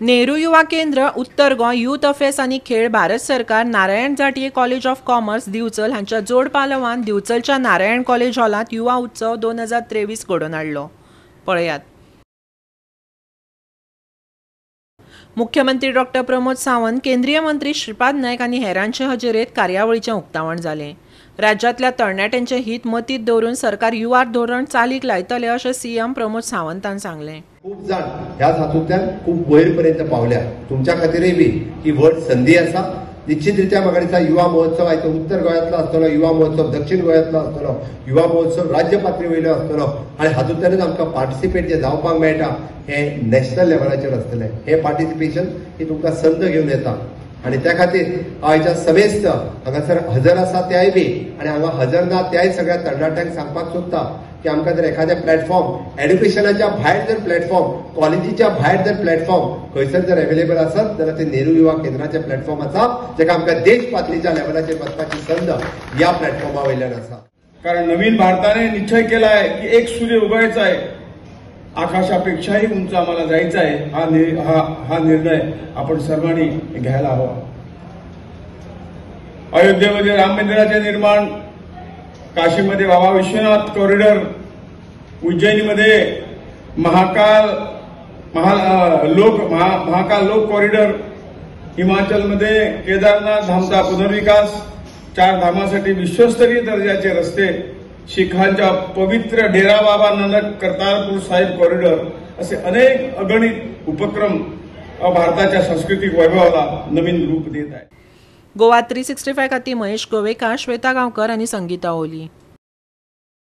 नेहरू युवा केंद्र उत्तर गोंय यूथ अफेर्स आनी खेळ भारत सरकार Narayan Jatye college of commerce दिवचल हांच्या जोड पालवान दिवचलच्या नारायण कॉलेज हॉलांत युवा उत्सव 2023 घडोवन हाडलो। पळयात। मुख्यमंत्री डॉ प्रमोद सावंत, केंद्रीय मंत्री श्रीपाद नायक आनी हेरांचे हजेरेंत कार्यावळीचें उक्तावण जालें। राज्यांतल्या तरणाट्यांचे हित मतींत दवरून सरकार युवा धोरण चालीक लायतले अशें सीएम प्रमोद सावंतान सांगलें। खूप जाण ह्या हातूंतल्यान खूप वयर पर्यंत पावल्या। तुमच्या खातीरय बी ही व्हड संधी आसा। निश्चितरित्या म्हाका दिसता युवा महोत्सव आयज उत्तर गोंयांतलो आसतलो, युवा महोत्सव दक्षिण गोंयांतलो आसतलो, युवा महोत्सव राज्य पातळी वयलो आसतलो आनी हातूंतल्यानच आमकां पार्टिसिपेट जे जावपाक मेळटा हे नॅशनल लेवलाचेर आसतलें। हे पार्टिसिपेशन ही तुमकां संद घेवन येता आणि त्या खातीर आयच्या समेस्त हांगासर हजर आसा त्याय बी आणि हांगा हजर ना त्याय सगळ्या तरणाट्यांक सांगपाक सोदता की आमकां जर एखादे प्लॅटफॉर्म एड्युकेशनाच्या भायर जर प्लॅटफॉर्म, कॉलेजीच्या भायर जर प्लॅटफॉर्म खंयसर जर अवेलेबल आसत जाल्यार ते नेहरू युवा केंद्राचे प्लॅटफॉर्म आसा, जेका आमकां देश पातळीच्या लेवलाचेर वचपाची संद या प्लॅटफॉर्मा वयल्यान आसा। कारण नवीन भारताने निश्चय केला आहे की एक सूर्य उगवायचा आहे, आकाशापेक्षाही उंच आम्हाला जायचं आहे। हा निर्णय आपण सर्वांनी घ्यायला हवा। अयोध्येमध्ये राम मंदिराचे निर्माण, काशीमध्ये बाबा विश्वनाथ कॉरिडॉर, उज्जैनीमध्ये महाकाल लोक कॉरिडॉर, हिमाचलमध्ये केदारनाथ धामचा पुनर्विकास, 4 धामासाठी विश्वस्तरीय दर्जाचे रस्ते, शिखांच्या पवित्र डेरा बाबा नानक करतारपूर साहिब कॉरिडॉर, असे अनेक अगणित उपक्रम भारताच्या सांस्कृतिक वैभवाला नवीन रूप देत आहेत। गोवा 365 खातीर महेश गोवेकार, श्वेता गांवकर आनी संगीता ओली।